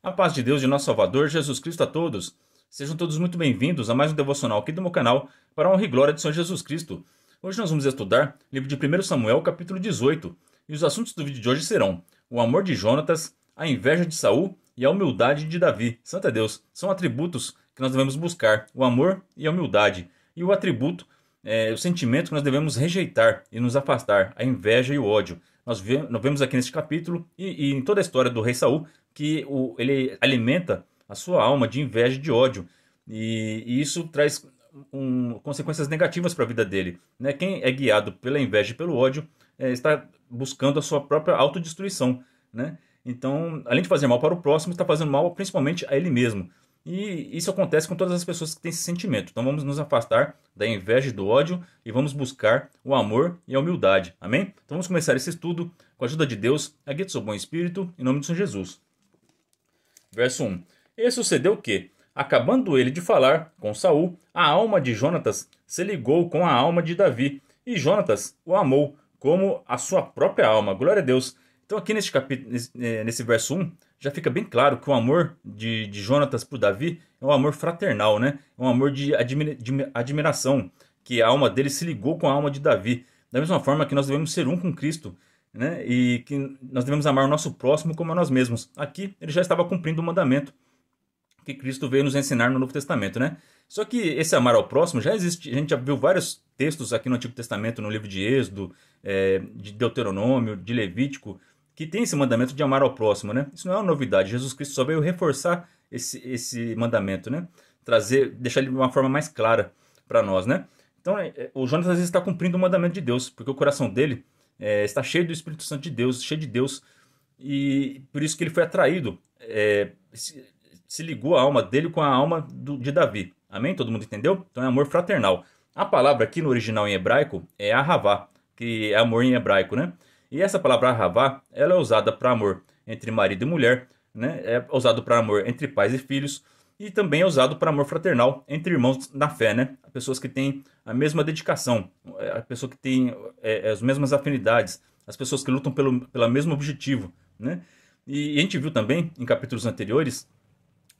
A paz de Deus de nosso Salvador, Jesus Cristo a todos. Sejam todos muito bem-vindos a mais um devocional aqui do meu canal para a honra e glória do Senhor Jesus Cristo. Hoje nós vamos estudar o livro de 1 Samuel, capítulo 18, e os assuntos do vídeo de hoje serão o amor de Jonatas, a inveja de Saul e a humildade de Davi. Santo é Deus, são atributos que nós devemos buscar, o amor e a humildade. E o atributo o sentimento que nós devemos rejeitar e nos afastar, a inveja e o ódio. Nós vemos aqui neste capítulo e em toda a história do rei Saul que ele alimenta a sua alma de inveja e de ódio. E isso traz consequências negativas para a vida dele. Né? Quem é guiado pela inveja e pelo ódio está buscando a sua própria autodestruição. Né? Então, além de fazer mal para o próximo, está fazendo mal principalmente a ele mesmo. E isso acontece com todas as pessoas que têm esse sentimento. Então vamos nos afastar da inveja e do ódio e vamos buscar o amor e a humildade. Amém? Então vamos começar esse estudo com a ajuda de Deus, a guia do seu bom espírito, em nome de Senhor Jesus. Verso 1. E sucedeu que, acabando ele de falar com Saul, a alma de Jonatas se ligou com a alma de Davi, e Jonatas o amou como a sua própria alma. Glória a Deus. Então aqui neste capítulo, nesse verso 1, já fica bem claro que o amor de Jonatas por Davi é um amor fraternal, né? É um amor de admiração, que a alma dele se ligou com a alma de Davi. Da mesma forma que nós devemos ser um com Cristo, né? E que nós devemos amar o nosso próximo como a nós mesmos. Aqui ele já estava cumprindo o mandamento que Cristo veio nos ensinar no Novo Testamento, né? Só que esse amar ao próximo já existe. A gente já viu vários textos aqui no Antigo Testamento, no livro de Êxodo, de Deuteronômio, de Levítico, que tem esse mandamento de amar ao próximo, né? Isso não é uma novidade. Jesus Cristo só veio reforçar esse mandamento, né? Deixar ele de uma forma mais clara para nós, né? Então, o Jonatas está cumprindo o mandamento de Deus, porque o coração dele está cheio do Espírito Santo de Deus, cheio de Deus, e por isso que ele foi atraído, se ligou a alma dele com a alma de Davi. Amém? Todo mundo entendeu? Então é amor fraternal. A palavra aqui no original em hebraico é ahavá, que é amor em hebraico, né? E essa palavra ahavá, ela é usada para amor entre marido e mulher, né? É usado para amor entre pais e filhos, e também é usado para amor fraternal entre irmãos na fé, né? Pessoas que têm a mesma dedicação, a pessoa que tem as mesmas afinidades, as pessoas que lutam pelo mesmo objetivo, né? E a gente viu também em capítulos anteriores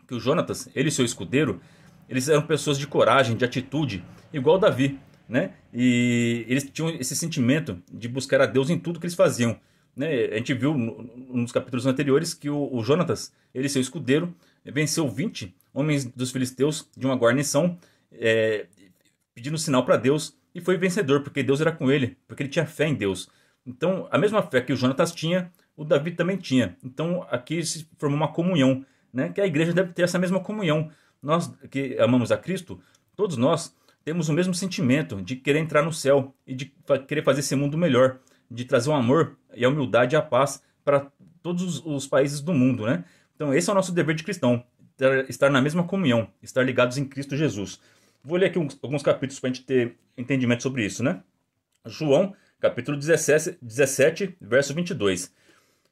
que o Jonatas, ele e seu escudeiro, eles eram pessoas de coragem, de atitude, igual Davi, né? E eles tinham esse sentimento de buscar a Deus em tudo que eles faziam, né? A gente viu nos capítulos anteriores que o Jonatas, ele e seu escudeiro, venceu 20 homens dos filisteus de uma guarnição, pedindo sinal para Deus, e foi vencedor, porque Deus era com ele, porque ele tinha fé em Deus. Então, a mesma fé que o Jonatas tinha, o Davi também tinha. Então, aqui se formou uma comunhão, né? Que a igreja deve ter essa mesma comunhão. Nós que amamos a Cristo, todos nós temos o mesmo sentimento de querer entrar no céu e de querer fazer esse mundo melhor, de trazer o amor e a humildade e a paz para todos os países do mundo, né? Então esse é o nosso dever de cristão, estar na mesma comunhão, estar ligados em Cristo Jesus. Vou ler aqui alguns capítulos para a gente ter entendimento sobre isso, né? João, capítulo 17, verso 22.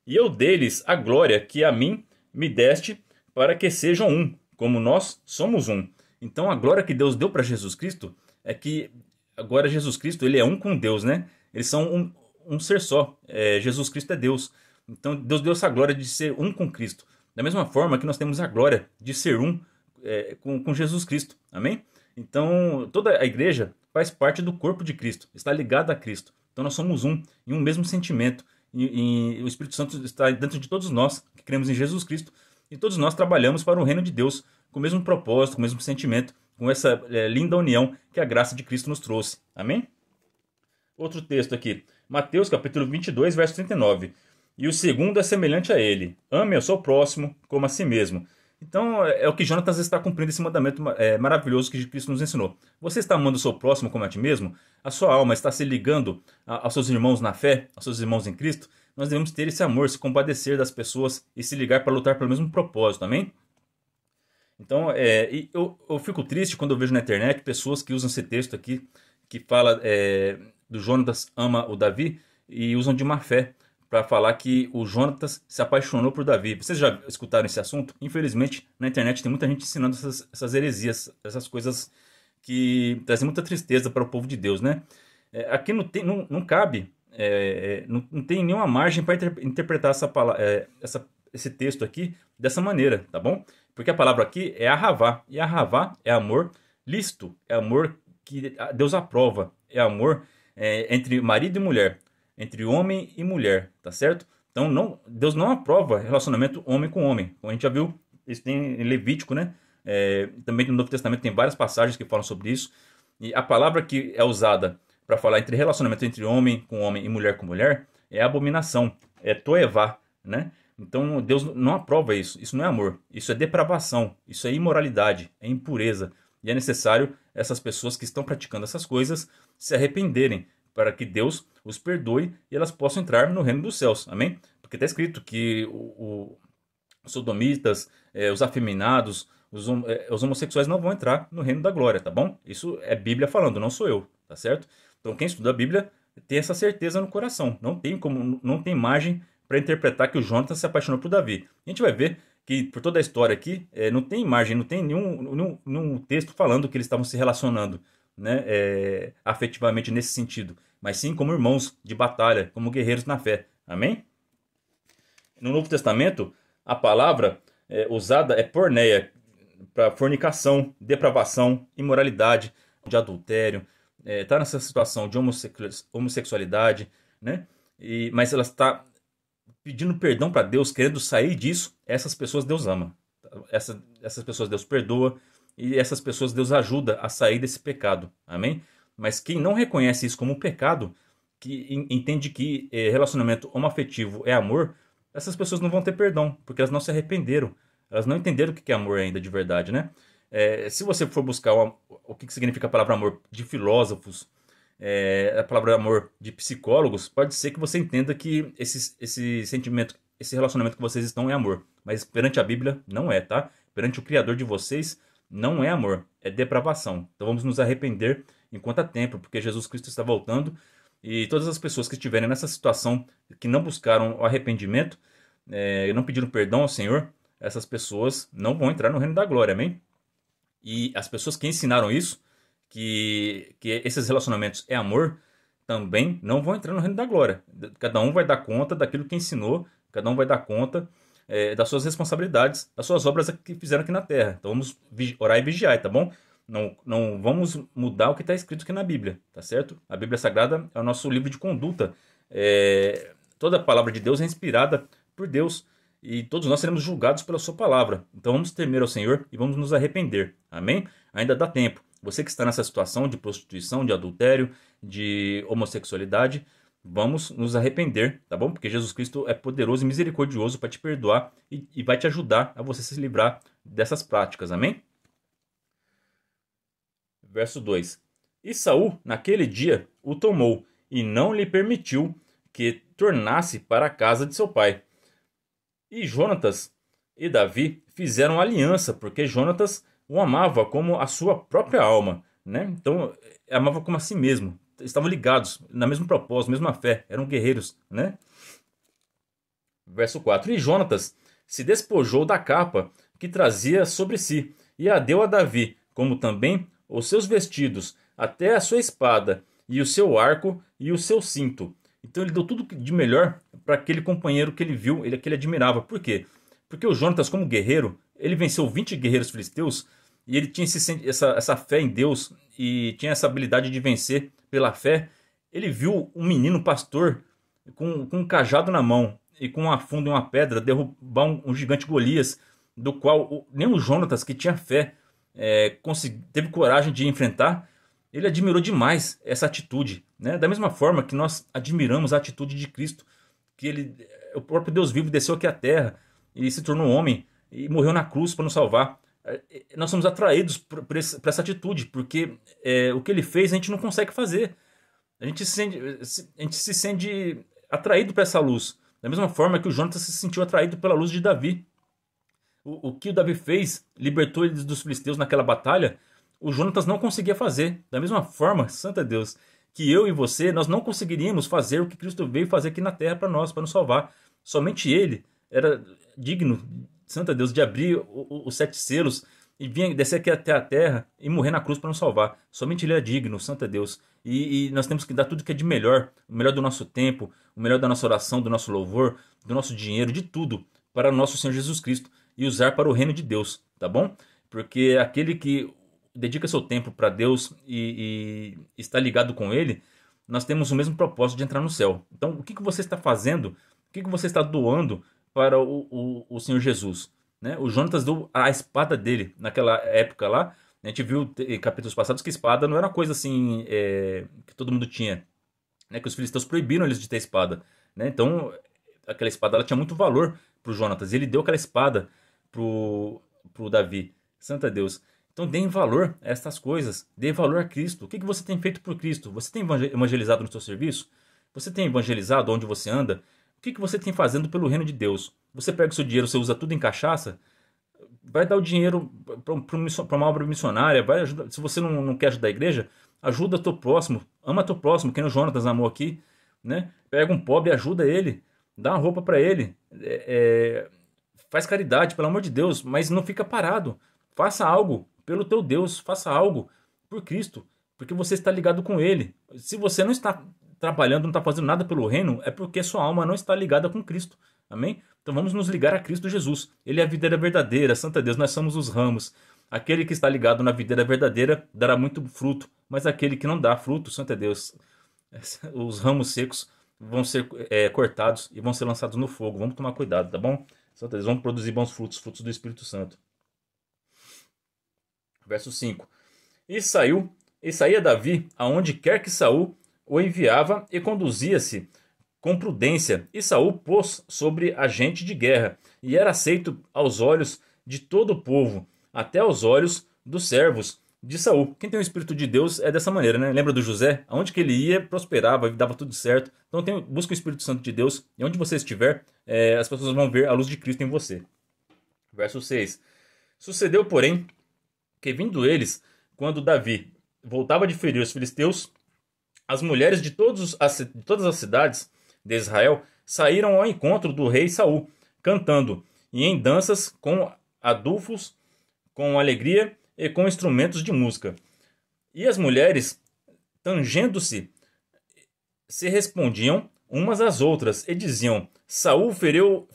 E eu deles a glória que a mim me deste, para que sejam um, como nós somos um. Então a glória que Deus deu para Jesus Cristo é que agora Jesus Cristo ele é um com Deus, né? Eles são um ser só. Jesus Cristo é Deus. Então Deus deu essa glória de ser um com Cristo. Da mesma forma que nós temos a glória de ser um com Jesus Cristo. Amém? Então toda a igreja faz parte do corpo de Cristo, está ligada a Cristo. Então nós somos um, em um mesmo sentimento. E o Espírito Santo está dentro de todos nós que cremos em Jesus Cristo. E todos nós trabalhamos para o reino de Deus com o mesmo propósito, com o mesmo sentimento, com essa linda união que a graça de Cristo nos trouxe. Amém? Outro texto aqui. Mateus capítulo 22, verso 39. E o segundo é semelhante a ele. Ame ao seu próximo como a si mesmo. Então é o que Jonatas está cumprindo esse mandamento maravilhoso que Cristo nos ensinou. Você está amando o seu próximo como a ti mesmo? A sua alma está se ligando aos seus irmãos na fé, aos seus irmãos em Cristo? Nós devemos ter esse amor, se compadecer das pessoas e se ligar para lutar pelo mesmo propósito, amém? Então, eu fico triste quando eu vejo na internet pessoas que usam esse texto aqui, que fala do Jonatas ama o Davi, e usam de má fé para falar que o Jonatas se apaixonou por Davi. Vocês já escutaram esse assunto? Infelizmente, na internet tem muita gente ensinando essas heresias, essas coisas que trazem muita tristeza para o povo de Deus, né? Aqui não cabe, não tem nenhuma margem para interpretar esse texto aqui dessa maneira, tá bom? Porque a palavra aqui é ahavá, e ahavá é amor lícito, é amor que Deus aprova, é amor entre marido e mulher, entre homem e mulher, tá certo? Então Deus não aprova relacionamento homem com homem, como a gente já viu, isso tem em Levítico, né? Também no Novo Testamento tem várias passagens que falam sobre isso, e a palavra que é usada para falar entre relacionamento entre homem com homem e mulher com mulher é abominação, é toevá, né? Então Deus não aprova isso, isso não é amor, isso é depravação, isso é imoralidade, é impureza. E é necessário essas pessoas que estão praticando essas coisas se arrependerem para que Deus os perdoe e elas possam entrar no reino dos céus, amém? Porque está escrito que os sodomitas, os afeminados, os homossexuais não vão entrar no reino da glória, tá bom? Isso é Bíblia falando, não sou eu, tá certo? Então quem estuda a Bíblia tem essa certeza no coração, não tem margem para interpretar que o Jonatas se apaixonou por Davi. A gente vai ver que por toda a história aqui, não tem imagem, não tem nenhum texto falando que eles estavam se relacionando, né, afetivamente nesse sentido, mas sim como irmãos de batalha, como guerreiros na fé. Amém? No Novo Testamento, a palavra usada é porneia, para fornicação, depravação, imoralidade, de adultério, tá nessa situação de homossexualidade, né? Mas ela está pedindo perdão para Deus, querendo sair disso. Essas pessoas Deus ama. Essas pessoas Deus perdoa e essas pessoas Deus ajuda a sair desse pecado. Amém? Mas quem não reconhece isso como um pecado, que entende que relacionamento homoafetivo é amor, essas pessoas não vão ter perdão, porque elas não se arrependeram. Elas não entenderam o que é amor ainda de verdade, né? Se você for buscar o que significa a palavra amor de filósofos, a palavra amor de psicólogos, pode ser que você entenda que esse sentimento, esse relacionamento que vocês estão é amor. Mas perante a Bíblia, não é, tá? Perante o Criador de vocês, não é amor, é depravação. Então vamos nos arrepender enquanto há tempo, porque Jesus Cristo está voltando. E todas as pessoas que estiverem nessa situação, que não buscaram o arrependimento, e não pediram perdão ao Senhor, essas pessoas não vão entrar no reino da glória, amém? E as pessoas que ensinaram isso, que esses relacionamentos é amor, também não vão entrar no reino da glória. Cada um vai dar conta daquilo que ensinou, cada um vai dar conta das suas responsabilidades, das suas obras que fizeram aqui na terra. Então vamos orar e vigiar, tá bom? Não vamos mudar o que está escrito aqui na Bíblia, tá certo? A Bíblia Sagrada é o nosso livro de conduta. Toda a palavra de Deus é inspirada por Deus. E todos nós seremos julgados pela sua palavra. Então vamos temer ao Senhor e vamos nos arrepender. Amém? Ainda dá tempo. Você que está nessa situação de prostituição, de adultério, de homossexualidade, vamos nos arrepender, tá bom? Porque Jesus Cristo é poderoso e misericordioso para te perdoar e vai te ajudar a você se livrar dessas práticas. Amém? Verso 2. E Saul, naquele dia, o tomou e não lhe permitiu que tornasse para a casa de seu pai. E Jonatas e Davi fizeram aliança, porque Jonatas o amava como a sua própria alma, né? Então, amava como a si mesmo. Estavam ligados na mesma propósito, mesma fé, eram guerreiros, né? Verso 4. E Jonatas se despojou da capa que trazia sobre si, e a deu a Davi, como também os seus vestidos, até a sua espada, e o seu arco, e o seu cinto. Então ele deu tudo de melhor para aquele companheiro que ele viu, que ele admirava. Por quê? Porque o Jonatas, como guerreiro, ele venceu 20 guerreiros filisteus e ele tinha essa fé em Deus e tinha essa habilidade de vencer pela fé. Ele viu um menino pastor com um cajado na mão e com uma funda e uma pedra derrubar um gigante Golias, do qual nem o Jonatas, que tinha fé, teve coragem de enfrentar. Ele admirou demais essa atitude, né? Da mesma forma que nós admiramos a atitude de Cristo, que o próprio Deus vivo desceu aqui à terra e se tornou homem e morreu na cruz para nos salvar. Nós somos atraídos por essa atitude, porque o que ele fez a gente não consegue fazer. A gente se sente atraído para essa luz, da mesma forma que o Jonatas se sentiu atraído pela luz de Davi. O que o Davi fez, libertou eles dos filisteus naquela batalha, o Jonatas não conseguia fazer. Da mesma forma, santo Deus, que eu e você, nós não conseguiríamos fazer o que Cristo veio fazer aqui na terra para nós, para nos salvar. Somente ele era digno, santo Deus, de abrir os 7 selos e descer aqui até a terra e morrer na cruz para nos salvar. Somente ele é digno, santo Deus. E nós temos que dar tudo que é de melhor, o melhor do nosso tempo, o melhor da nossa oração, do nosso louvor, do nosso dinheiro, de tudo, para o nosso Senhor Jesus Cristo e usar para o reino de Deus, tá bom? Porque aquele que dedica seu tempo para Deus e está ligado com Ele, nós temos o mesmo propósito de entrar no céu. Então, o que você está fazendo? O que você está doando para o Senhor Jesus? Né? O Jonatas deu a espada dele naquela época lá. A gente viu em capítulos passados que espada não era coisa assim que todo mundo tinha. Né? Que os filisteus proibiram eles de ter espada. Né? Então, aquela espada ela tinha muito valor para o Jonatas. E ele deu aquela espada pro Davi. Santa Deus. Então, deem valor a estas coisas. Dê valor a Cristo. O que você tem feito por Cristo? Você tem evangelizado no seu serviço? Você tem evangelizado onde você anda? O que você tem fazendo pelo reino de Deus? Você pega o seu dinheiro, você usa tudo em cachaça? Vai dar o dinheiro para uma obra missionária. Vai ajudar. Se você não quer ajudar a igreja, ajuda teu próximo. Ama teu próximo, que nem o Jonatas amou aqui. Né? Pega um pobre e ajuda ele. Dá uma roupa para ele. Faz caridade, pelo amor de Deus. Mas não fica parado. Faça algo pelo teu Deus. Faça algo por Cristo. Porque você está ligado com Ele. Se você não está trabalhando, não está fazendo nada pelo reino, é porque sua alma não está ligada com Cristo. Amém? Então vamos nos ligar a Cristo Jesus. Ele é a videira verdadeira, Santa Deus, nós somos os ramos. Aquele que está ligado na videira verdadeira dará muito fruto, mas aquele que não dá fruto, Santa Deus, os ramos secos vão ser cortados e vão ser lançados no fogo. Vamos tomar cuidado, tá bom? Santa Deus, vamos produzir bons frutos, frutos do Espírito Santo. Verso 5. E saía Davi aonde quer que Saul o enviava e conduzia-se com prudência, e Saul pôs sobre agente de guerra, e era aceito aos olhos de todo o povo, até aos olhos dos servos de Saul. Quem tem o Espírito de Deus é dessa maneira, né? Lembra do José? Aonde que ele ia, prosperava, dava tudo certo. Então busca o Espírito Santo de Deus, e onde você estiver, as pessoas vão ver a luz de Cristo em você. Verso 6. Sucedeu, porém, que vindo eles, quando Davi voltava de ferir os filisteus, as mulheres de todas as cidades de Israel saíram ao encontro do rei Saul, cantando, e em danças com adufos, com alegria e com instrumentos de música. E as mulheres, tangendo-se, se respondiam umas às outras, e diziam, Saul feriu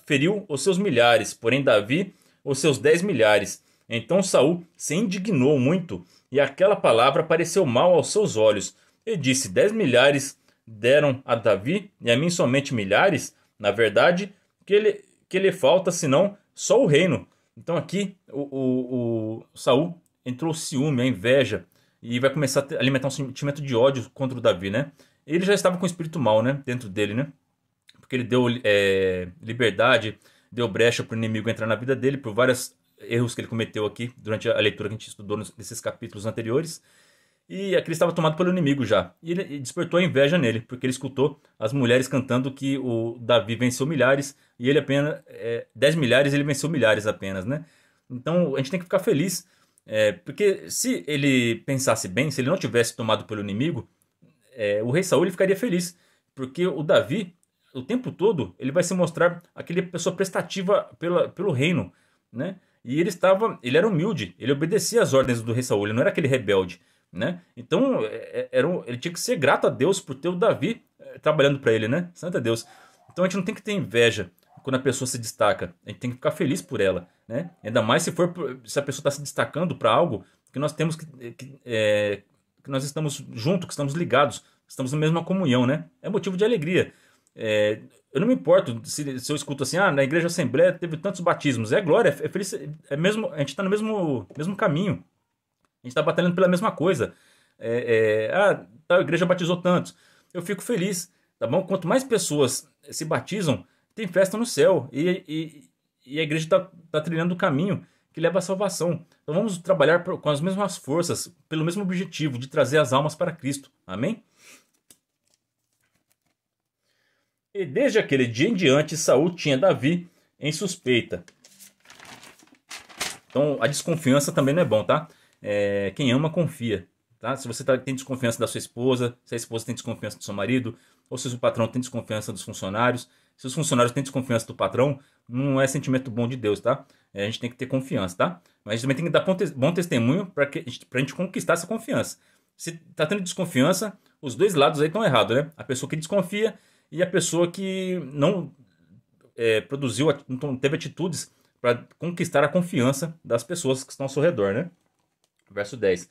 os seus milhares, porém Davi os seus 10 milhares. Então Saul se indignou muito, e aquela palavra pareceu mal aos seus olhos, e disse, 10 milhares deram a Davi, e a mim somente milhares? Na verdade, que lhe falta, senão só o reino. Então aqui o Saul entrou o ciúme, a inveja, e vai começar a alimentar um sentimento de ódio contra o Davi, né? Ele já estava com o espírito mau, né? Dentro dele, né? Porque ele deu liberdade, deu brecha para o inimigo entrar na vida dele, por vários erros que ele cometeu aqui, durante a leitura que a gente estudou nesses capítulos anteriores. E aquele estava tomado pelo inimigo já. E ele despertou a inveja nele, porque ele escutou as mulheres cantando que o Davi venceu milhares, e ele apenas 10 milhares ele venceu milhares apenas, né? Então a gente tem que ficar feliz, porque se ele pensasse bem, se ele não tivesse tomado pelo inimigo, o rei Saul ele ficaria feliz, porque o Davi, o tempo todo, ele vai se mostrar aquele pessoa prestativa pelo reino, né? E ele era humilde, ele obedecia às ordens do rei Saul, ele não era aquele rebelde, né? Então ele tinha que ser grato a Deus por ter o Davi trabalhando para ele, né? Santa Deus. Então a gente não tem que ter inveja quando a pessoa se destaca, a gente tem que ficar feliz por ela, né? Ainda mais se a pessoa está se destacando para algo que nós temos que nós estamos juntos, que estamos ligados, estamos na mesma comunhão, né? É motivo de alegria. Eu não me importo se eu escuto assim, na igreja Assembleia teve tantos batismos, é glória, é feliz, mesmo, a gente está no mesmo caminho. A gente está batalhando pela mesma coisa. A igreja batizou tantos. Eu fico feliz, tá bom? Quanto mais pessoas se batizam, tem festa no céu. E a igreja está trilhando o caminho que leva à salvação. Então vamos trabalhar com as mesmas forças, pelo mesmo objetivo, de trazer as almas para Cristo. Amém? E desde aquele dia em diante, Saul tinha Davi em suspeita. Então a desconfiança também não é bom, tá? Quem ama, confia. Tá? Se você tem desconfiança da sua esposa, se a esposa tem desconfiança do seu marido, ou se o patrão tem desconfiança dos funcionários, se os funcionários têm desconfiança do patrão, não é sentimento bom de Deus, tá? A gente tem que ter confiança, tá? Mas a gente também tem que dar bom testemunho para a gente conquistar essa confiança. Se tá tendo desconfiança, os dois lados aí estão errados, né? A pessoa que desconfia e a pessoa que não produziu, então, teve atitudes para conquistar a confiança das pessoas que estão ao seu redor, né? Verso 10.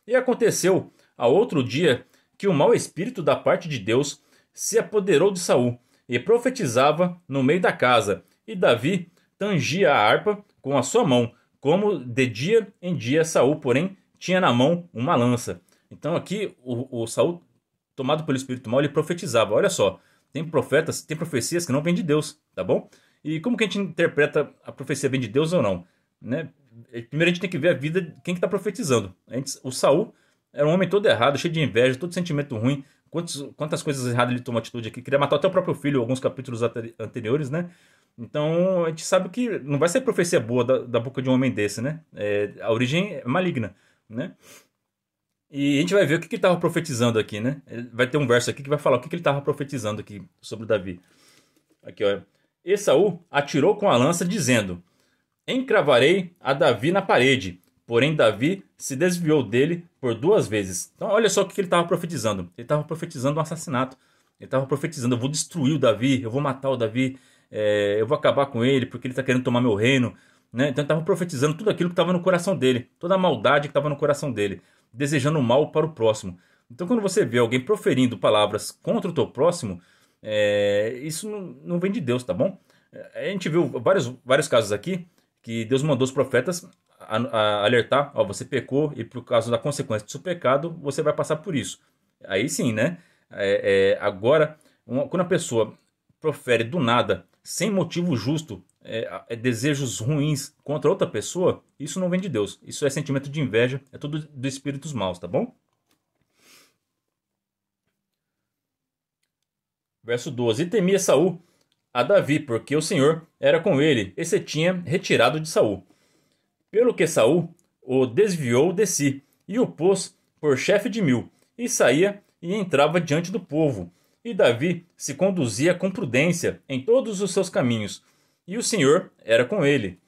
E aconteceu a outro dia que o mau espírito da parte de Deus se apoderou de Saul e profetizava no meio da casa. E Davi tangia a harpa com a sua mão, como de dia em dia Saul, porém, tinha na mão uma lança. Então aqui o Saul, tomado pelo espírito mau, ele profetizava. Olha só, tem profetas, tem profecias que não vêm de Deus, tá bom? E como que a gente interpreta a profecia vem de Deus ou não? Né? Primeiro a gente tem que ver a vida de quem que está profetizando. O Saul era um homem todo errado, cheio de inveja, todo sentimento ruim. Quantas coisas erradas ele tomou atitude aqui. Queria matar até o próprio filho, alguns capítulos anteriores, né? Então a gente sabe que não vai ser profecia boa da boca de um homem desse, né? A origem é maligna, né? E a gente vai ver o que ele estava profetizando aqui, né? Vai ter um verso aqui que vai falar o que ele estava profetizando aqui sobre Davi. Aqui, ó. E Saul atirou com a lança, dizendo: encravarei a Davi na parede. Porém, Davi se desviou dele por 2 vezes. Então, olha só o que ele estava profetizando. Ele estava profetizando um assassinato. Ele estava profetizando: eu vou destruir o Davi, eu vou matar o Davi, eu vou acabar com ele porque ele está querendo tomar meu reino. Né? Então, ele estava profetizando tudo aquilo que estava no coração dele, toda a maldade que estava no coração dele, desejando o mal para o próximo. Então, quando você vê alguém proferindo palavras contra o teu próximo, isso não vem de Deus, tá bom? A gente viu vários casos aqui que Deus mandou os profetas a alertar: ó, você pecou e por causa da consequência do seu pecado, você vai passar por isso. Aí sim, né? Agora, quando a pessoa profere do nada, sem motivo justo, desejos ruins contra outra pessoa, isso não vem de Deus. Isso é sentimento de inveja, é tudo dos espíritos maus, tá bom? Verso 12. E temia Saul a Davi, porque o Senhor era com ele, e se tinha retirado de Saul. Pelo que Saul o desviou de si, e o pôs por chefe de 1000, e saía e entrava diante do povo. E Davi se conduzia com prudência em todos os seus caminhos, e o Senhor era com ele.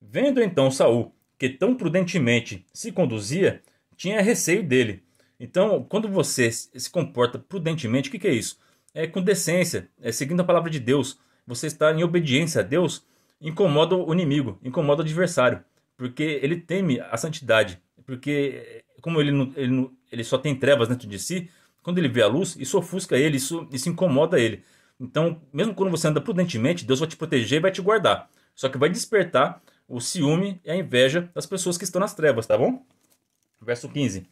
Vendo então Saul que tão prudentemente se conduzia, tinha receio dele. Então, quando você se comporta prudentemente, o que é isso? É com decência, seguindo a palavra de Deus. Você está em obediência a Deus, incomoda o inimigo, incomoda o adversário, porque ele teme a santidade, porque como ele só tem trevas dentro de si, quando ele vê a luz, isso ofusca ele, isso incomoda ele. Então, mesmo quando você anda prudentemente, Deus vai te proteger e vai te guardar. Só que vai despertar o ciúme e a inveja das pessoas que estão nas trevas, tá bom? Verso 15.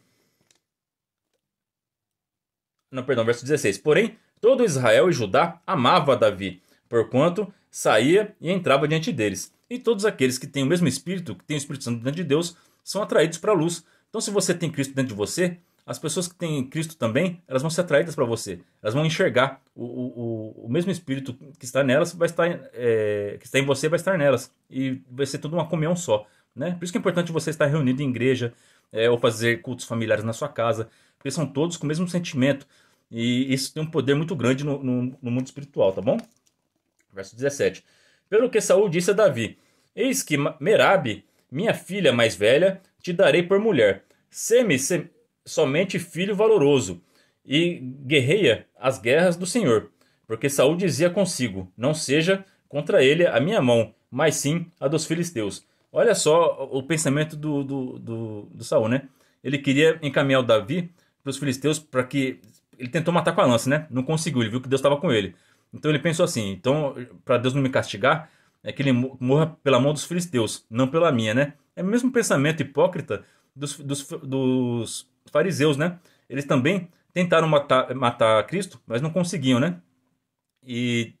Não, perdão, verso 16. Porém, todo Israel e Judá amava Davi, porquanto saía e entrava diante deles. E todos aqueles que têm o mesmo Espírito, que têm o Espírito Santo dentro de Deus, são atraídos para a luz. Então, se você tem Cristo dentro de você, as pessoas que têm Cristo também, elas vão ser atraídas para você. Elas vão enxergar o mesmo Espírito que está nelas, que está em você, vai estar nelas. E vai ser tudo uma comunhão só. Né? Por isso que é importante você estar reunido em igreja, ou fazer cultos familiares na sua casa, porque são todos com o mesmo sentimento. E isso tem um poder muito grande no mundo espiritual, tá bom? Verso 17. Pelo que Saul disse a Davi: eis que Merabe, minha filha mais velha, te darei por mulher. Sê-me somente filho valoroso, e guerreia as guerras do Senhor. Porque Saul dizia consigo: não seja contra ele a minha mão, mas sim a dos filisteus. Olha só o pensamento do Saul, né? Ele queria encaminhar o Davi para os filisteus, para que ele tentou matar com a lança, né? Não conseguiu, ele viu que Deus estava com ele. Então ele pensou assim: então, para Deus não me castigar, é que ele morra pela mão dos filisteus, não pela minha, né? É o mesmo pensamento hipócrita dos fariseus, né? Eles também tentaram matar Cristo, mas não conseguiam, né? E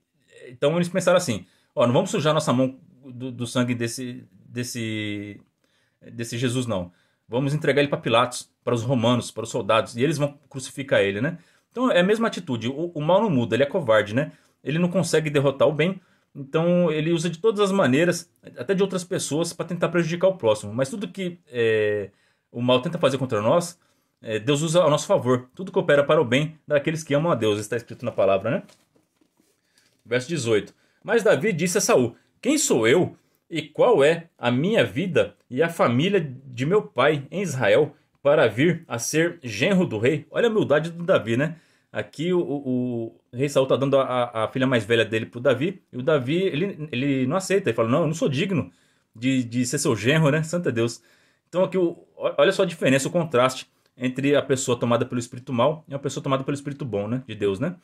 então eles pensaram assim: ó, não vamos sujar nossa mão do sangue desse Jesus, não. Vamos entregar ele para Pilatos, para os romanos, para os soldados, e eles vão crucificar ele, né? Então é a mesma atitude. O mal não muda, ele é covarde, né? Ele não consegue derrotar o bem, então ele usa de todas as maneiras, até de outras pessoas, para tentar prejudicar o próximo. Mas tudo que o mal tenta fazer contra nós, Deus usa a nosso favor. Tudo coopera para o bem daqueles que amam a Deus, está escrito na palavra, né? Verso 18. Mas Davi disse a Saul: quem sou eu e qual é a minha vida e a família de meu pai em Israel para vir a ser genro do rei? Olha a humildade do Davi, né? Aqui o rei Saul está dando a filha mais velha dele para o Davi, e o Davi ele não aceita, ele fala, não, eu não sou digno de ser seu genro, né? Santo Deus. Então aqui, olha só a diferença, o contraste entre a pessoa tomada pelo espírito mal e a pessoa tomada pelo espírito bom, né? De Deus, né?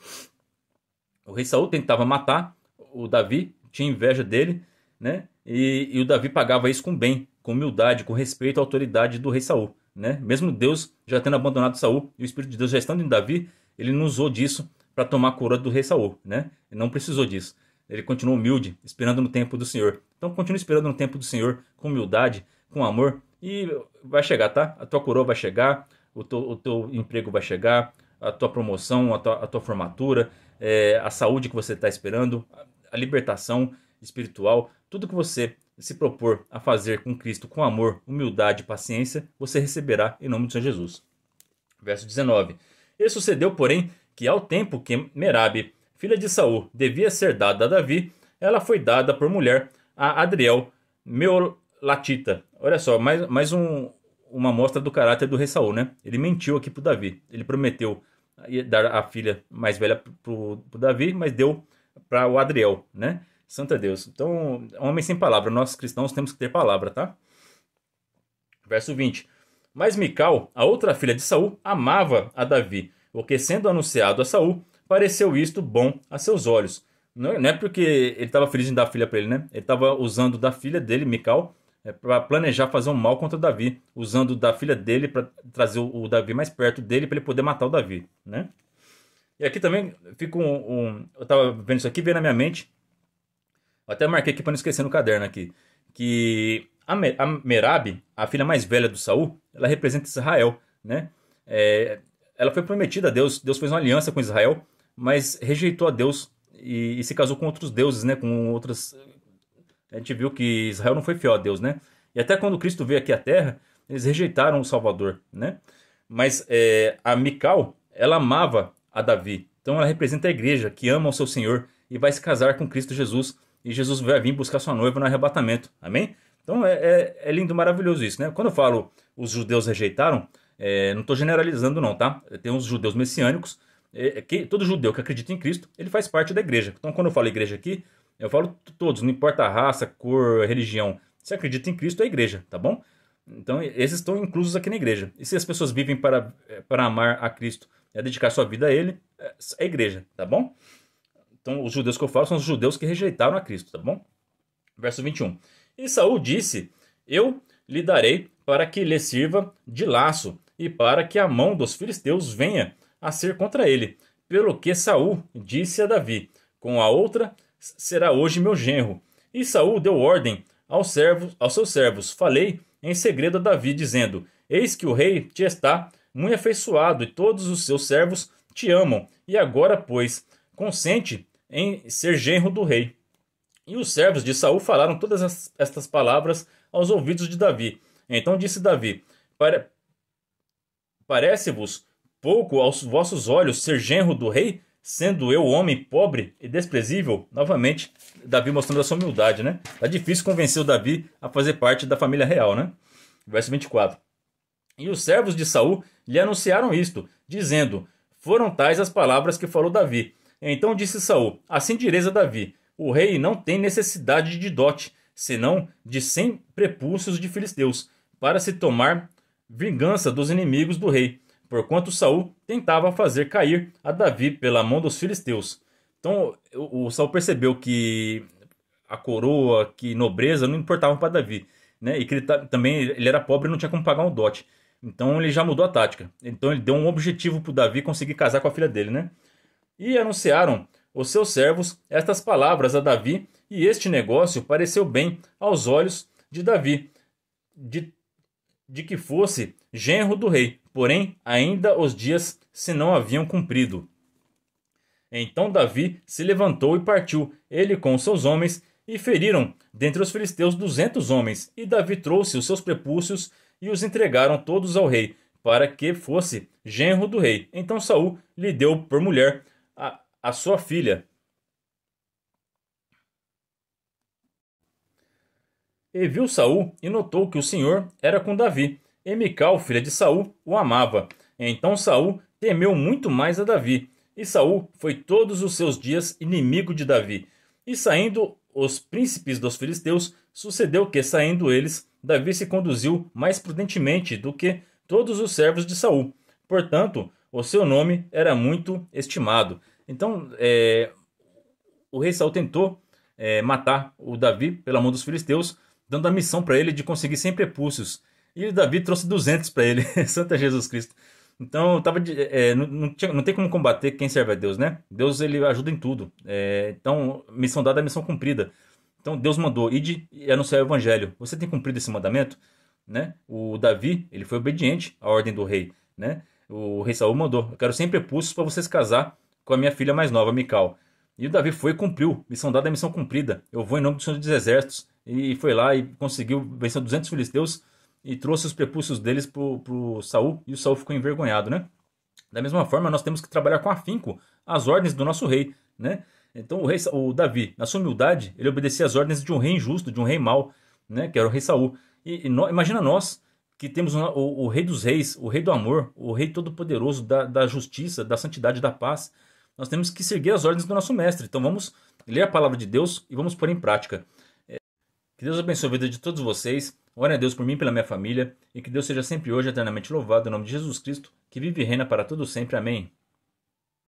O rei Saul tentava matar o Davi, tinha inveja dele, né? E o Davi pagava isso com bem, com humildade, com respeito à autoridade do rei Saul, né? Mesmo Deus já tendo abandonado Saul e o Espírito de Deus já estando em Davi, ele não usou disso para tomar a coroa do rei Saul, né? Ele não precisou disso. Ele continuou humilde, esperando no tempo do Senhor. Então continue esperando no tempo do Senhor, com humildade, com amor, e vai chegar, tá? A tua coroa vai chegar, o teu emprego vai chegar, a tua promoção, a tua formatura, a saúde que você está esperando, a libertação espiritual, tudo que você se propor a fazer com Cristo, com amor, humildade e paciência, você receberá em nome do Senhor Jesus. Verso 19. E sucedeu, porém, que ao tempo que Merabe, filha de Saul, devia ser dada a Davi, ela foi dada por mulher a Adriel, Meolatita. Olha só, mais uma amostra do caráter do rei Saul, né? Ele mentiu aqui para o Davi. Ele prometeu dar a filha mais velha para o Davi, mas deu para o Adriel, né? Santo Deus. Então, homem sem palavra. Nós cristãos temos que ter palavra, tá? Verso 20. Mas Mical, a outra filha de Saul, amava a Davi, o que sendo anunciado a Saul, pareceu isto bom a seus olhos. Não é porque ele estava feliz em dar a filha para ele, né? Ele estava usando da filha dele, Mical, para planejar fazer um mal contra Davi, usando da filha dele para trazer o Davi mais perto dele para ele poder matar o Davi, né? E aqui também fica eu estava vendo isso aqui, veio na minha mente, eu até marquei aqui para não esquecer no caderno aqui, que a Merabe, a filha mais velha do Saul, ela representa Israel, né? Ela foi prometida a Deus, Deus fez uma aliança com Israel, mas rejeitou a Deus e se casou com outros deuses, né? Com outras. A gente viu que Israel não foi fiel a Deus, né? E até quando Cristo veio aqui à Terra, eles rejeitaram o Salvador, né? Mas a Mical, ela amava a Davi. Então ela representa a igreja que ama o seu Senhor e vai se casar com Cristo Jesus. E Jesus vai vir buscar sua noiva no arrebatamento. Amém? Então é lindo, maravilhoso isso, né? Quando eu falo os judeus rejeitaram, não estou generalizando não, tá? Tem uns judeus messiânicos. Todo judeu que acredita em Cristo, ele faz parte da igreja. Então quando eu falo igreja aqui, eu falo todos, não importa a raça, cor, religião. Se acredita em Cristo, é a igreja, tá bom? Então esses estão inclusos aqui na igreja. E se as pessoas vivem para amar a Cristo e dedicar sua vida a Ele, é a igreja, tá bom? Então os judeus que eu falo são os judeus que rejeitaram a Cristo, tá bom? Verso 21. E Saul disse, eu lhe darei para que lhe sirva de laço e para que a mão dos filisteus venha a ser contra ele. Pelo que Saul disse a Davi, com a outra será hoje meu genro. E Saul deu ordem aos seus servos. Falei em segredo a Davi, dizendo, eis que o rei te está muito afeiçoado e todos os seus servos te amam. E agora, pois, consente em ser genro do rei. E os servos de Saul falaram todas estas palavras aos ouvidos de Davi. Então disse Davi, parece-vos pouco aos vossos olhos ser genro do rei, sendo eu homem pobre e desprezível? Novamente, Davi mostrando a sua humildade, né? Tá difícil convencer o Davi a fazer parte da família real, né? Verso 24. E os servos de Saul lhe anunciaram isto, dizendo, foram tais as palavras que falou Davi. Então disse Saul, assim direis a Davi, o rei não tem necessidade de dote, senão de 100 prepúcios de filisteus, para se tomar vingança dos inimigos do rei, porquanto Saul tentava fazer cair a Davi pela mão dos filisteus. Então o Saul percebeu que a coroa, que nobreza não importavam para Davi, né? E que ele era pobre e não tinha como pagar um dote. Então ele já mudou a tática. Então ele deu um objetivo para o Davi conseguir casar com a filha dele, né? E anunciaram os seus servos estas palavras a Davi, e este negócio pareceu bem aos olhos de Davi, de que fosse genro do rei, porém ainda os dias se não haviam cumprido. Então Davi se levantou e partiu, ele com seus homens, e feriram dentre os filisteus 200 homens, e Davi trouxe os seus prepúcios e os entregaram todos ao rei, para que fosse genro do rei. Então Saul lhe deu por mulher a sua filha. E viu Saul e notou que o Senhor era com Davi, e Mical, filha de Saul, o amava. Então Saul temeu muito mais a Davi, E Saul foi todos os seus dias inimigo de Davi. E saindo os príncipes dos filisteus, sucedeu que, saindo eles, Davi se conduziu mais prudentemente do que todos os servos de Saul. Portanto, o seu nome era muito estimado. Então, o rei Saul tentou matar o Davi pela mão dos filisteus, dando a missão para ele de conseguir 100 prepúcios. E o Davi trouxe 200 para ele. Santa Jesus Cristo. Então, não tem como combater quem serve a Deus, né? Deus, ele ajuda em tudo. Então, missão dada é missão cumprida. Então, Deus mandou, ide e anunciar o evangelho. Você tem cumprido esse mandamento? Né? O Davi, ele foi obediente à ordem do rei, né? O rei Saul mandou: eu quero 100 prepúcios para você se casar com a minha filha mais nova, Mical. E o Davi foi e cumpriu. Missão dada é missão cumprida. Eu vou em nome do Senhor dos Exércitos. E foi lá e conseguiu vencer 200 filisteus e trouxe os prepúcios deles pro Saul, e o Saul ficou envergonhado, né? Da mesma forma, nós temos que trabalhar com afinco as ordens do nosso rei, né? Então o Davi, na sua humildade, ele obedecia às ordens de um rei injusto, de um rei mau, né? Que era o rei Saul. Imagina nós, que temos o rei dos reis, o rei do amor, o rei todo-poderoso da justiça, da santidade, da paz. Nós temos que seguir as ordens do nosso mestre. Então vamos ler a palavra de Deus e vamos pôr em prática. Que Deus abençoe a vida de todos vocês. Ore a Deus por mim e pela minha família. E que Deus seja sempre hoje eternamente louvado em nome de Jesus Cristo, que vive e reina para todo sempre. Amém.